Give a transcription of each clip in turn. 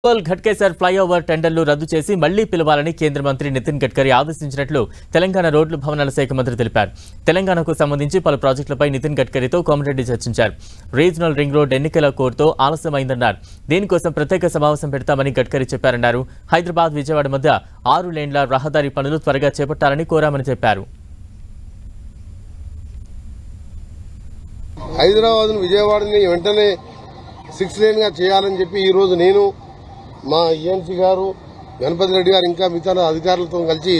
Uppal Ghatkesar flyover టెండర్లు రద్దు చేసి మళ్లీ పిలవాలని కేంద్ర మంత్రి నితిన్ గడ్కరీ ఆదేశించినట్లు తెలంగాణ రోడ్లు భవనాల శాఖ మంత్రి తెలిపారు. తెలంగాణకు సంబంధించి పలు ప్రాజెక్టులపై నితిన్ గడ్కరీతో కోమటిరెడ్డి చర్చించారు. రీజనల్ రింగ్ రోడ్ ఎన్నికల కోర్టుతో ఆలస్యమైందన్నారు. దీనికోసం ప్రత్యేక సమావేశం పెడతామని గడ్కరీ చెప్పారన్నారు. హైదరాబాద్ విజయవాడ మధ్య 6 లేన్ల రహదారి పనులు త్వరగా చేపట్టాలని కోరామని చెప్పారు. హైదరాబాద్ విజయవాడని వెంటనే 6 లేన్ గా చేయాలని చెప్పి ఈ రోజు నేను మా ఈఎన్సీ గారు గణపతి రెడ్డి గారు ఇంకా మిగతా అధికారులతో కలిసి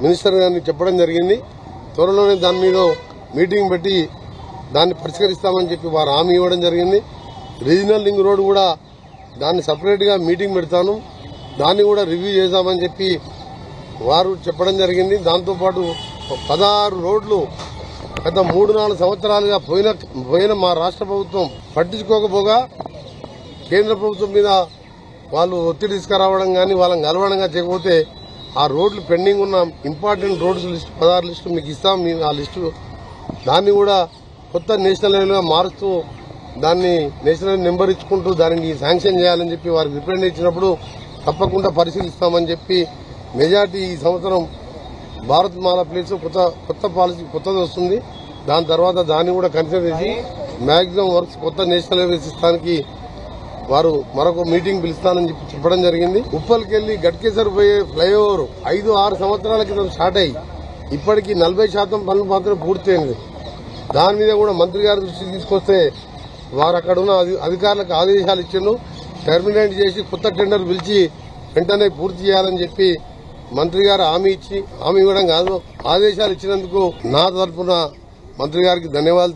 మినిస్టర్ గారిని చెప్పడం జరిగింది. త్వరలోనే దాని మీద మీటింగ్ పెట్టి దాన్ని పరిష్కరిస్తామని చెప్పి వారు హామీ ఇవ్వడం జరిగింది. రీజనల్ రింగ్ రోడ్ కూడా దాన్ని సపరేట్ గా మీటింగ్ పెడతాను, దాన్ని కూడా రివ్యూ చేద్దామని చెప్పి వారు చెప్పడం జరిగింది. దాంతోపాటు 16 రోడ్లు గత 3-4 సంవత్సరాలుగా పోయిన మా రాష్ట్ర ప్రభుత్వం పట్టించుకోకపోగా కేంద్ర ప్రభుత్వం మీద వాళ్ళు ఒత్తిడి తీసుకురావడం కానీ వాళ్ళని కలవడం చేయకపోతే ఆ రోడ్లు పెండింగ్ ఉన్న ఇంపార్టెంట్ రోడ్స్ లిస్టు 16 లిస్టు మీకు ఇస్తాం. మేము ఆ లిస్టు దాన్ని కూడా కొత్త నేషనల్ లెవెల్గా మారుస్తూ దాన్ని నేషనల్ నెంబర్ ఇచ్చుకుంటూ దానిని శాంక్షన్ చేయాలని చెప్పి వారికి రిప్రజెంట్ ఇచ్చినప్పుడు తప్పకుండా పరిశీలిస్తామని చెప్పి మెజార్టీ ఈ సంవత్సరం భారత్ మాల ప్లేస్ కొత్త పాలసీ కొత్తది వస్తుంది. దాని తర్వాత దాన్ని కూడా కన్సిడర్ చేసి మాక్సిమం వర్క్స్ కొత్త నేషనల్ హైవే సిస్టానికి వారు మరొక మీటింగ్ పిలుస్తానని చెప్పి చెప్పడం జరిగింది. ఉప్పల్కెళ్లి గట్కేసర్ పోయే ఫ్లైఓవర్ 5-6 సంవత్సరాల క్రితం స్టార్ట్ అయ్యి ఇప్పటికీ 40% పనులు మాత్రమే పూర్తయింది. దాని మీద కూడా మంత్రి గారి దృష్టికి తీసుకొస్తే వారు అక్కడ ఉన్న అధికారులకు ఆదేశాలు ఇచ్చిండు. టెర్మినేట్ చేసి కొత్త టెండర్ పిలిచి వెంటనే పూర్తి చేయాలని చెప్పి మంత్రి గారు హామీ ఇవ్వడం కాదు, ఆదేశాలు ఇచ్చినందుకు నా తరఫున మంత్రి గారికి ధన్యవాదాలు.